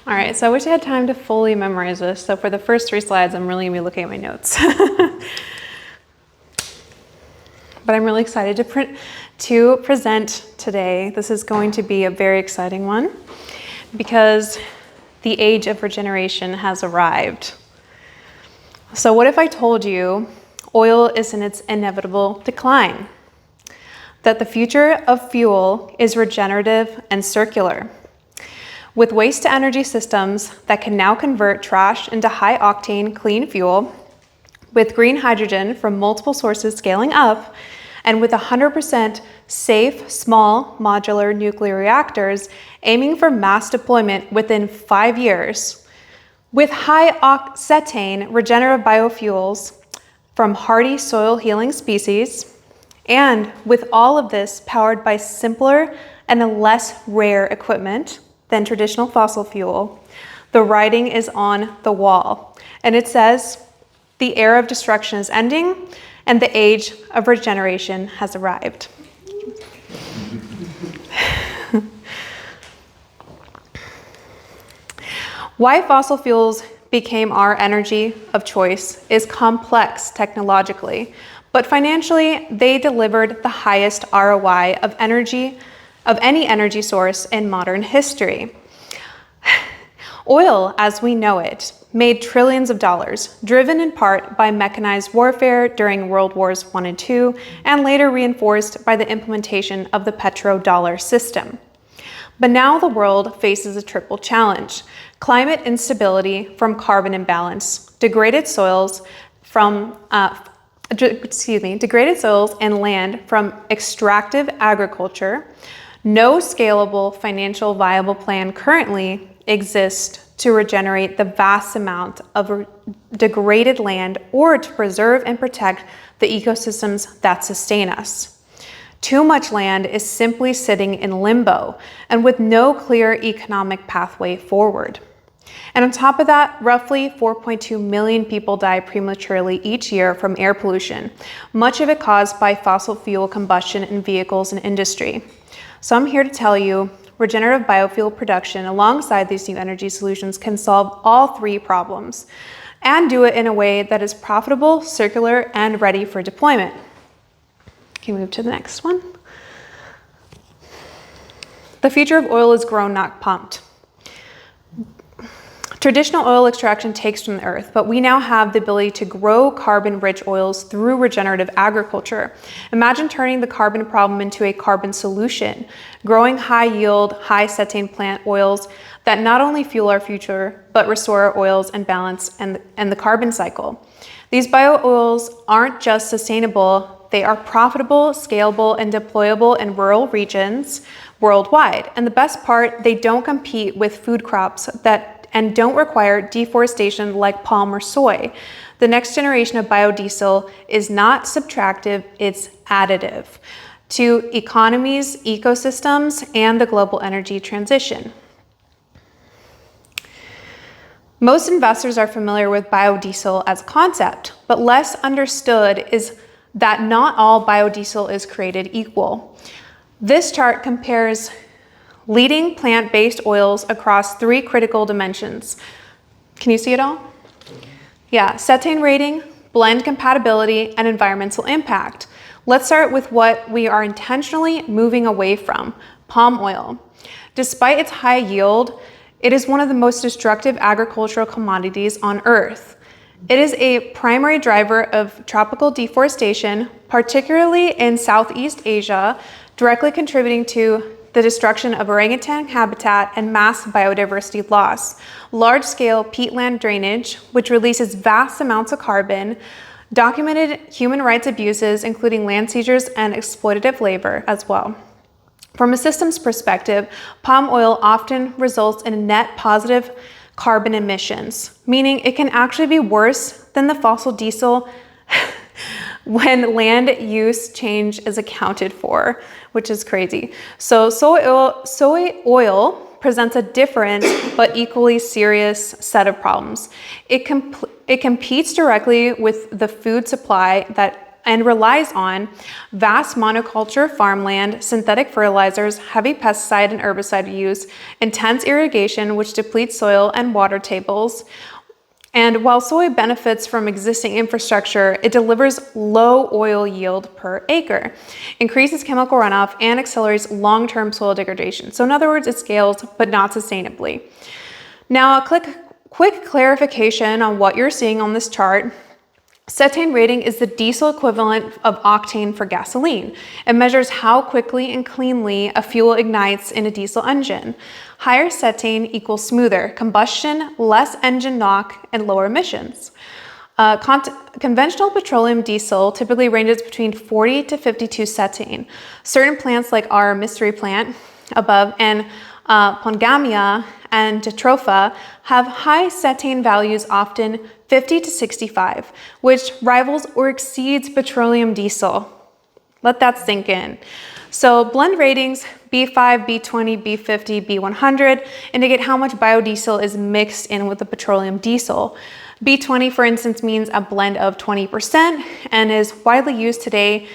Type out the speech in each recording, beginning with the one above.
All right, so I wish I had time to fully memorize this. So for the first 3 slides, I'm really gonna be looking at my notes. But I'm really excited to present today. This is going to be a very exciting one because the age of regeneration has arrived. So what if I told you oil is in its inevitable decline? That the future of fuel is regenerative and circular. With waste-to-energy systems that can now convert trash into high-octane clean fuel, with green hydrogen from multiple sources scaling up, and with 100% safe, small, modular nuclear reactors aiming for mass deployment within 5 years, with high-octane regenerative biofuels from hardy soil-healing species, and with all of this powered by simpler and less rare equipment than traditional fossil fuel, the writing is on the wall. And it says, the era of destruction is ending and the age of regeneration has arrived. Why fossil fuels became our energy of choice is complex technologically, but financially, they delivered the highest ROI of any energy source in modern history. Oil, as we know it, made trillions of dollars, driven in part by mechanized warfare during World Wars I and II, and later reinforced by the implementation of the petrodollar system. But now the world faces a triple challenge: climate instability from carbon imbalance, degraded soils and land from extractive agriculture. No scalable, financial viable plan currently exists to regenerate the vast amount of degraded land or to preserve and protect the ecosystems that sustain us. Too much land is simply sitting in limbo and with no clear economic pathway forward. And on top of that, roughly 4.2 million people die prematurely each year from air pollution, much of it caused by fossil fuel combustion in vehicles and industry. So I'm here to tell you, regenerative biofuel production alongside these new energy solutions can solve all 3 problems and do it in a way that is profitable, circular, and ready for deployment. Can we move to the next one? The future of oil is grown, not pumped. Traditional oil extraction takes from the earth, but we now have the ability to grow carbon-rich oils through regenerative agriculture. Imagine turning the carbon problem into a carbon solution, growing high-yield, high-cetane plant oils that not only fuel our future, but restore our oils and balance and the carbon cycle. These bio-oils aren't just sustainable, they are profitable, scalable, and deployable in rural regions worldwide. And the best part, they don't compete with food crops and don't require deforestation like palm or soy. The next generation of biodiesel is not subtractive, it's additive to economies, ecosystems, and the global energy transition. Most investors are familiar with biodiesel as a concept, but less understood is that not all biodiesel is created equal. This chart compares leading plant-based oils across 3 critical dimensions. Can you see it all? Yeah, cetane rating, blend compatibility, and environmental impact. Let's start with what we are intentionally moving away from, palm oil. Despite its high yield, it is one of the most destructive agricultural commodities on Earth. It is a primary driver of tropical deforestation, particularly in Southeast Asia, directly contributing to the destruction of orangutan habitat and mass biodiversity loss, large-scale peatland drainage, which releases vast amounts of carbon, documented human rights abuses, including land seizures and exploitative labor as well. From a systems perspective, palm oil often results in net positive carbon emissions, meaning it can actually be worse than the fossil diesel when land use change is accounted for, which is crazy. So soy oil presents a different but equally serious set of problems. It competes directly with the food supply that and relies on vast monoculture farmland, synthetic fertilizers, heavy pesticide and herbicide use, intense irrigation, which depletes soil and water tables. And while soy benefits from existing infrastructure, it delivers low oil yield per acre, increases chemical runoff, and accelerates long-term soil degradation. So in other words, it scales, but not sustainably. Now, a quick clarification on what you're seeing on this chart. Cetane rating is the diesel equivalent of octane for gasoline. It measures how quickly and cleanly a fuel ignites in a diesel engine. Higher cetane equals smoother combustion, less engine knock, and lower emissions. Conventional petroleum diesel typically ranges between 40 to 52 cetane. Certain plants like our mystery plant above and Pongamia and Jatropha have high cetane values, often 50 to 65, which rivals or exceeds petroleum diesel. Let that sink in. So blend ratings B5, B20, B50, B100 indicate how much biodiesel is mixed in with the petroleum diesel. B20, for instance, means a blend of 20% and is widely used today,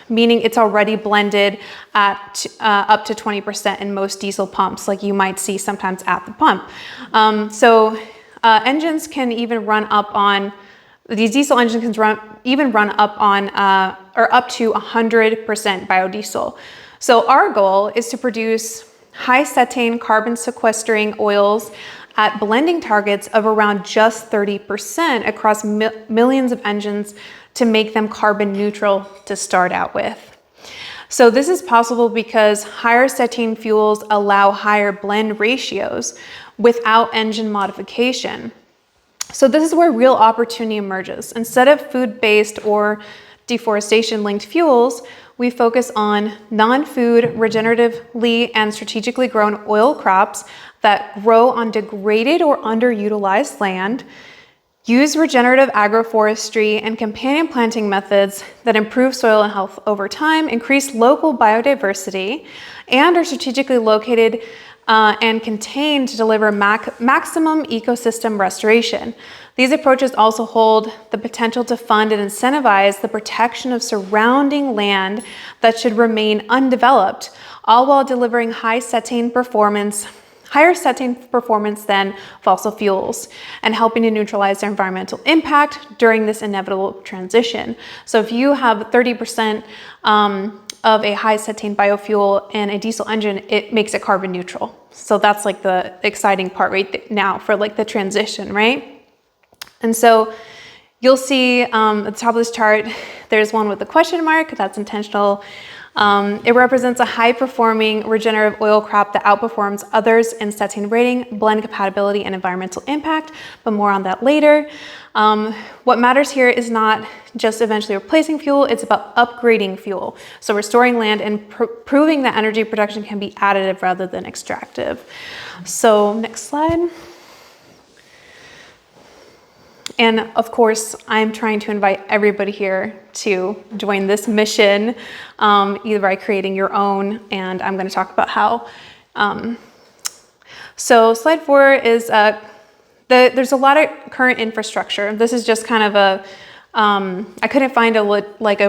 meaning it's already blended at up to 20% in most diesel pumps, like you might see sometimes at the pump. Engines can even run up on, these diesel engines can even run up on or up to 100% biodiesel. So our goal is to produce high cetane carbon sequestering oils at blending targets of around just 30% across millions of engines to make them carbon neutral to start out with. So this is possible because higher cetane fuels allow higher blend ratios without engine modification. So this is where real opportunity emerges. Instead of food-based or deforestation-linked fuels, we focus on non-food, regeneratively and strategically grown oil crops that grow on degraded or underutilized land, use regenerative agroforestry and companion planting methods that improve soil and health over time, increase local biodiversity, and are strategically located and contained to deliver maximum ecosystem restoration. These approaches also hold the potential to fund and incentivize the protection of surrounding land that should remain undeveloped, all while delivering higher cetane performance than fossil fuels, and helping to neutralize their environmental impact during this inevitable transition. So if you have 30% of a high cetane biofuel in a diesel engine, it makes it carbon neutral. So that's like the exciting part right now for like the transition, right? And so you'll see at the top of this chart, there's one with a question mark, that's intentional. It represents a high-performing regenerative oil crop that outperforms others in cetane rating, blend compatibility, and environmental impact, but more on that later. What matters here is not just eventually replacing fuel, it's about upgrading fuel. So restoring land and proving that energy production can be additive rather than extractive. So next slide. And of course, I'm trying to invite everybody here to join this mission, either by creating your own, and I'm going to talk about how. So slide 4 is, there's a lot of current infrastructure. This is just kind of a, I couldn't find a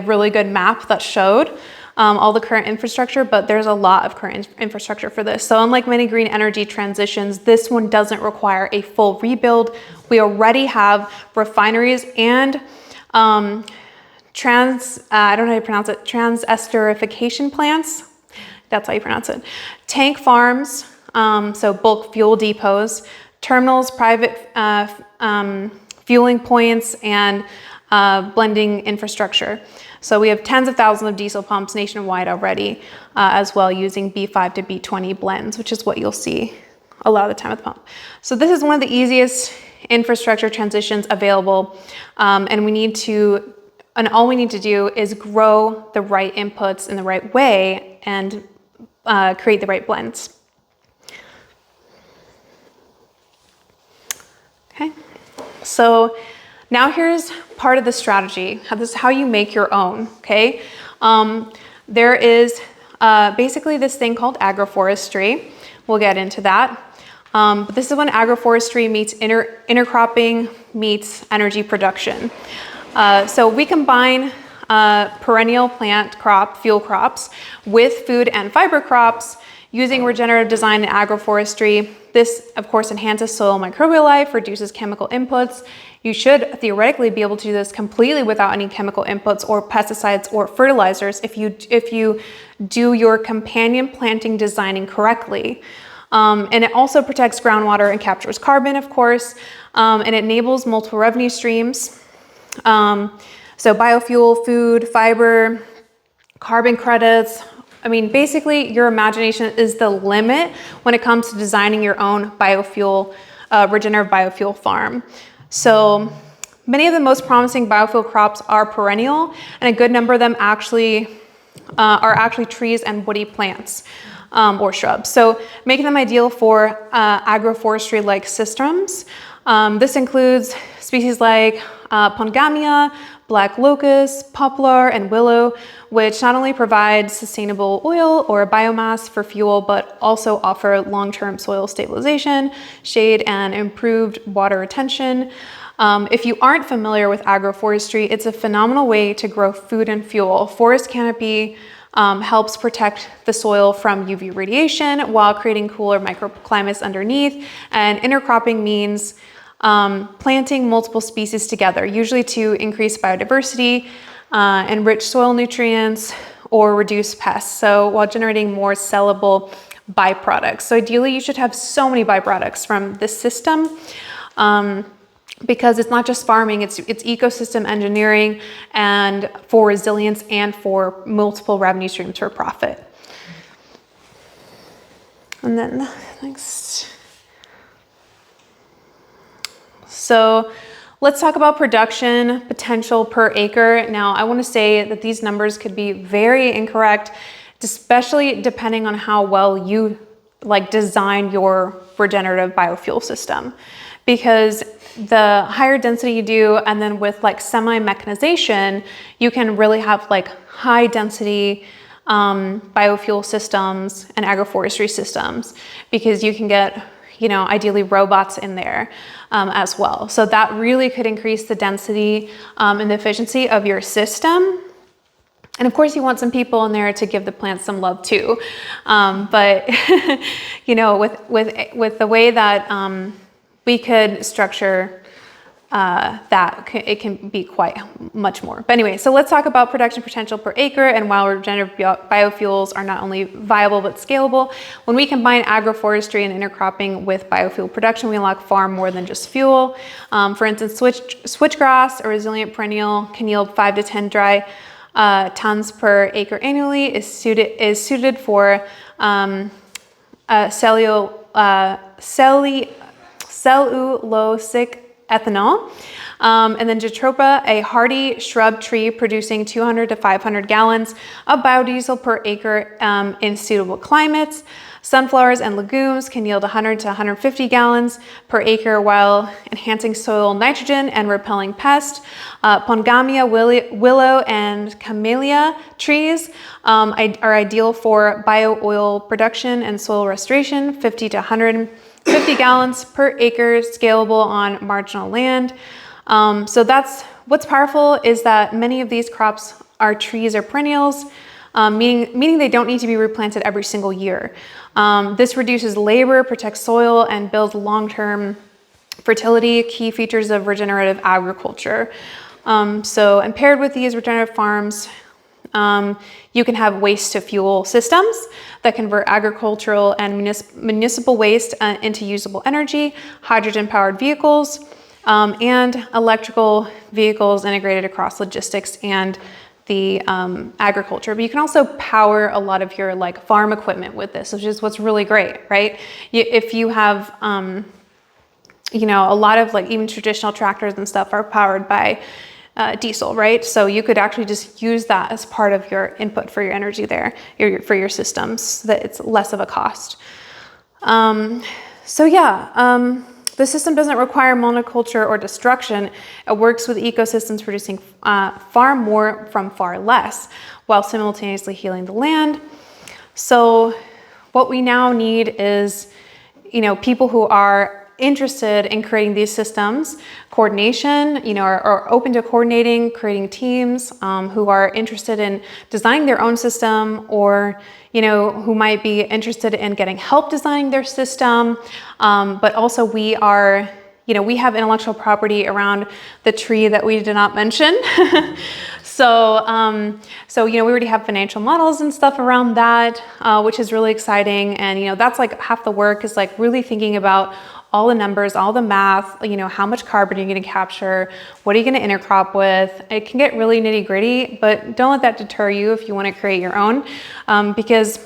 really good map that showed all the current infrastructure, but there's a lot of current infrastructure for this. So unlike many green energy transitions, this one doesn't require a full rebuild. We already have refineries and I don't know how you pronounce it, transesterification plants. That's how you pronounce it. Tank farms, so bulk fuel depots, terminals, private fueling points, and blending infrastructure. So we have tens of thousands of diesel pumps nationwide already, as well, using B5 to B20 blends, which is what you'll see a lot of the time at the pump. So this is one of the easiest infrastructure transitions available, and all we need to do is grow the right inputs in the right way and create the right blends. Okay, so now here's part of the strategy. This is how you make your own, okay? There is basically this thing called agroforestry. We'll get into that. But this is when agroforestry meets intercropping meets energy production. So we combine perennial plant fuel crops with food and fiber crops using regenerative design and agroforestry. This, of course, enhances soil microbial life, reduces chemical inputs. You should theoretically be able to do this completely without any chemical inputs or pesticides or fertilizers if you do your companion planting designing correctly. And it also protects groundwater and captures carbon, of course, and it enables multiple revenue streams. So biofuel, food, fiber, carbon credits. I mean, basically your imagination is the limit when it comes to designing your own biofuel, regenerative biofuel farm. So many of the most promising biofuel crops are perennial, and a good number of them are actually trees and woody plants or shrubs. So making them ideal for agroforestry-like systems. This includes species like Pongamia, black locust, poplar, and willow, which not only provide sustainable oil or biomass for fuel, but also offer long-term soil stabilization, shade, and improved water retention. If you aren't familiar with agroforestry, it's a phenomenal way to grow food and fuel. Forest canopy helps protect the soil from UV radiation while creating cooler microclimates underneath, and intercropping means planting multiple species together, usually to increase biodiversity, enrich soil nutrients, or reduce pests, so while generating more sellable byproducts. So ideally, you should have so many byproducts from this system because it's not just farming, it's ecosystem engineering and for resilience and for multiple revenue streams for profit. And then next. So let's talk about production potential per acre. Now, I want to say that these numbers could be very incorrect, especially depending on how well you design your regenerative biofuel system. Because the higher density you do, and then with semi-mechanization, you can really have high density biofuel systems and agroforestry systems, because you can get ideally robots in there as well. So that really could increase the density and the efficiency of your system. And of course you want some people in there to give the plants some love too. But with the way that we could structure it can be quite much more. But anyway, so let's talk about production potential per acre and why regenerative biofuels are not only viable but scalable. When we combine agroforestry and intercropping with biofuel production, we unlock far more than just fuel. For instance, switchgrass, a resilient perennial, can yield 5 to 10 dry tons per acre annually, is suited for cellulosic ethanol. And then Jatropha, a hardy shrub tree producing 200 to 500 gallons of biodiesel per acre in suitable climates. Sunflowers and legumes can yield 100 to 150 gallons per acre while enhancing soil nitrogen and repelling pests. Pongamia, willow, and camellia trees are ideal for bio-oil production and soil restoration, 50 to 150 gallons per acre, scalable on marginal land. So that's what's powerful, is that many of these crops are trees or perennials, meaning they don't need to be replanted every single year. This reduces labor, protects soil, and builds long-term fertility, key features of regenerative agriculture. And paired with these regenerative farms, you can have waste to fuel systems that convert agricultural and municipal waste into usable energy, hydrogen-powered vehicles, and electrical vehicles integrated across logistics and the agriculture. But you can also power a lot of your farm equipment with this, which is what's really great, right? If you have, a lot of even traditional tractors and stuff are powered by diesel, right? So you could actually just use that as part of your input for your energy there, for your systems, so that it's less of a cost. The system doesn't require monoculture or destruction. It works with ecosystems producing far more from far less, while simultaneously healing the land. So what we now need is, people who are interested in creating these systems, coordination, are open to coordinating, creating teams, who are interested in designing their own system, or, who might be interested in getting help designing their system. But also we are, we have intellectual property around the tree that we did not mention. So, we already have financial models and stuff around that, which is really exciting. And, that's like half the work, is like really thinking about all the numbers, all the math, how much carbon you're going to capture, what are you going to intercrop with. It can get really nitty gritty, but don't let that deter you if you want to create your own, because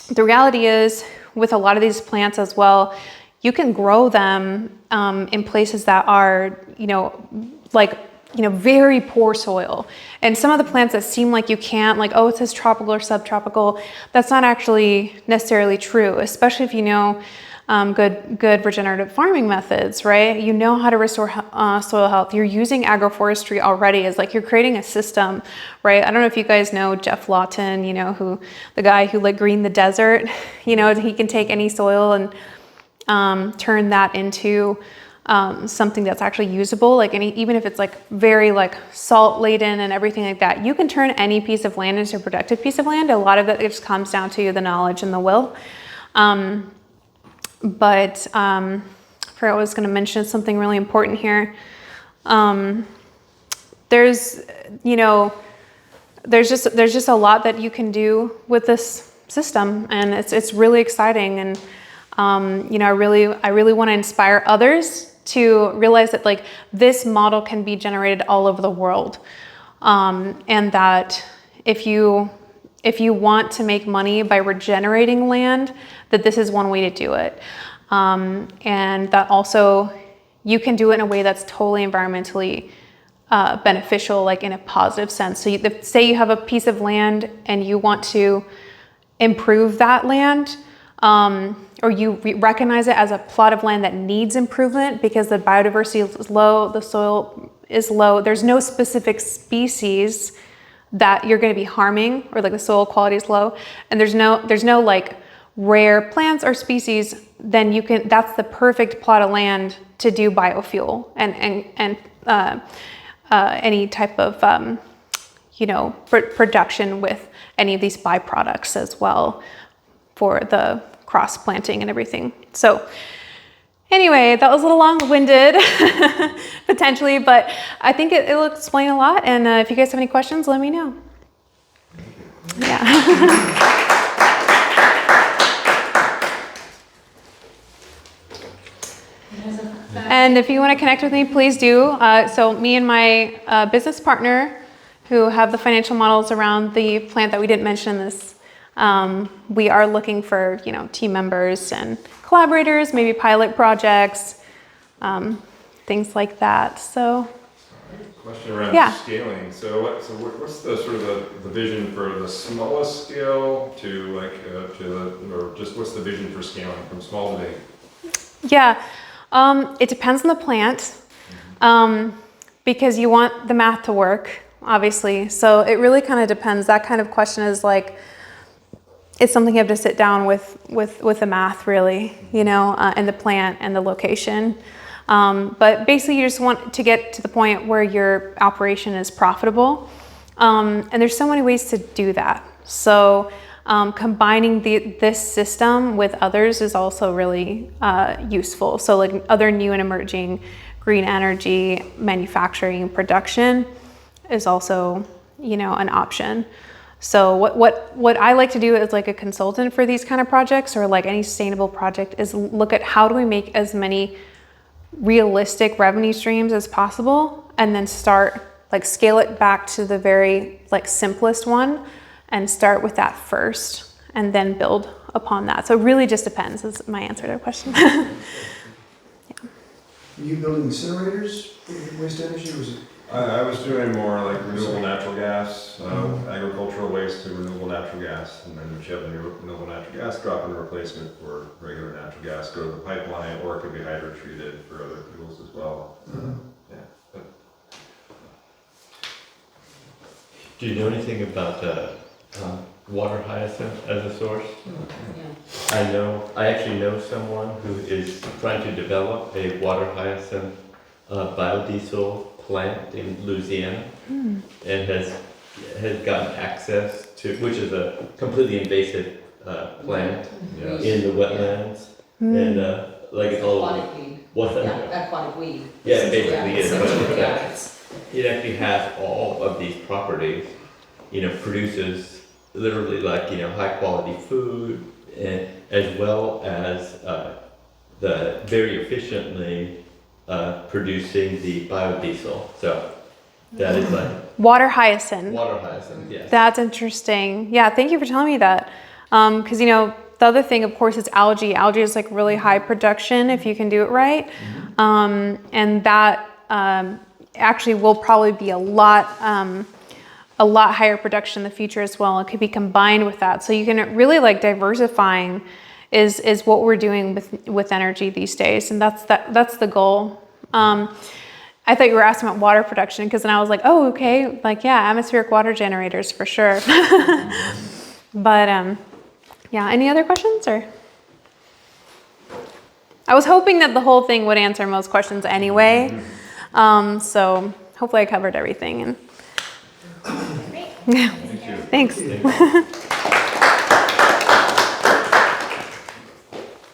the reality is, with a lot of these plants as well, you can grow them in places that are, very poor soil. And some of the plants that seem like you can't, like, oh, it says tropical or subtropical, that's not actually necessarily true, especially if you know good regenerative farming methods, right? You know how to restore soil health. You're using agroforestry already. It's like you're creating a system, right? I don't know if you guys know Jeff Lawton, the guy who like greened the desert. He can take any soil and turn that into something that's actually usable, like even if it's like very like salt laden and everything like that. You can turn any piece of land into a productive piece of land. A lot of it just comes down to the knowledge and the will. I forgot what I was going to mention, something really important here. There's just a lot that you can do with this system, and it's really exciting. And I really want to inspire others to realize that like this model can be generated all over the world, and that if you want to make money by regenerating land, that this is one way to do it, and that also you can do it in a way that's totally environmentally beneficial, like in a positive sense. So say you have a piece of land and you want to improve that land, or you recognize it as a plot of land that needs improvement because the biodiversity is low, the soil is low, there's no specific species that you're going to be harming, or like the soil quality is low, and there's no like rare plants or species, then that's the perfect plot of land to do biofuel and any type of production with any of these byproducts as well, for the cross planting and everything. So anyway, that was a little long-winded potentially, but I think it will explain a lot. And if you guys have any questions, let me know. Yeah. And if you want to connect with me, please do. So me and my business partner, who have the financial models around the plant that we didn't mention in this, we are looking for, team members and collaborators, maybe pilot projects, things like that. So, question around scaling. So what's the sort of the vision for the smallest scale to or just what's the vision for scaling from small to big? Yeah, it depends on the plant, because you want the math to work, obviously. So it really kind of depends. That kind of question is like, it's something you have to sit down with the math, really, and the plant and the location. But basically you just want to get to the point where your operation is profitable. And there's so many ways to do that. So combining this system with others is also really useful. So like other new and emerging green energy manufacturing production is also, an option. So what I like to do as like a consultant for these kind of projects, or like any sustainable project, is look at how do we make as many realistic revenue streams as possible, and then scale it back to the very simplest one, and start with that first, and then build upon that. So it really just depends, is my answer to the question. Yeah. Are you building incinerators for waste energy, or was it? I was doing more like renewable natural gas, agricultural waste to renewable natural gas, and then if you have a renewable natural gas drop-in replacement for regular natural gas, go to the pipeline, or it could be hydro-treated for other fuels as well. Yeah. Do you know anything about water hyacinth as a source. Yeah. I actually know someone who is trying to develop a water hyacinth biodiesel plant in Louisiana and has gotten access to, which is a completely invasive plant in the wetlands and like it's all Aquatic weed. what's that? Yeah, aquatic weed. Yeah, it basically is. But Yeah, it's- it actually has all of these properties, produces literally like, high quality food and as well as the very efficiently producing the biodiesel. So that is like Water hyacinth. water hyacinth, yes. That's interesting. Yeah, thank you for telling me that. Because, the other thing, of course, is algae. Algae is like really high production if you can do it right. And that actually will probably be a lot higher production in the future as well. It could be combined with that. So you can really like diversifying is what we're doing with energy these days. And that's the goal. I thought you were asking about water production because then I was like, oh, okay. Like, yeah, atmospheric water generators for sure. But yeah, any other questions or? I was hoping that the whole thing would answer most questions anyway. So hopefully I covered everything. And Thank you. thanks. Thank you.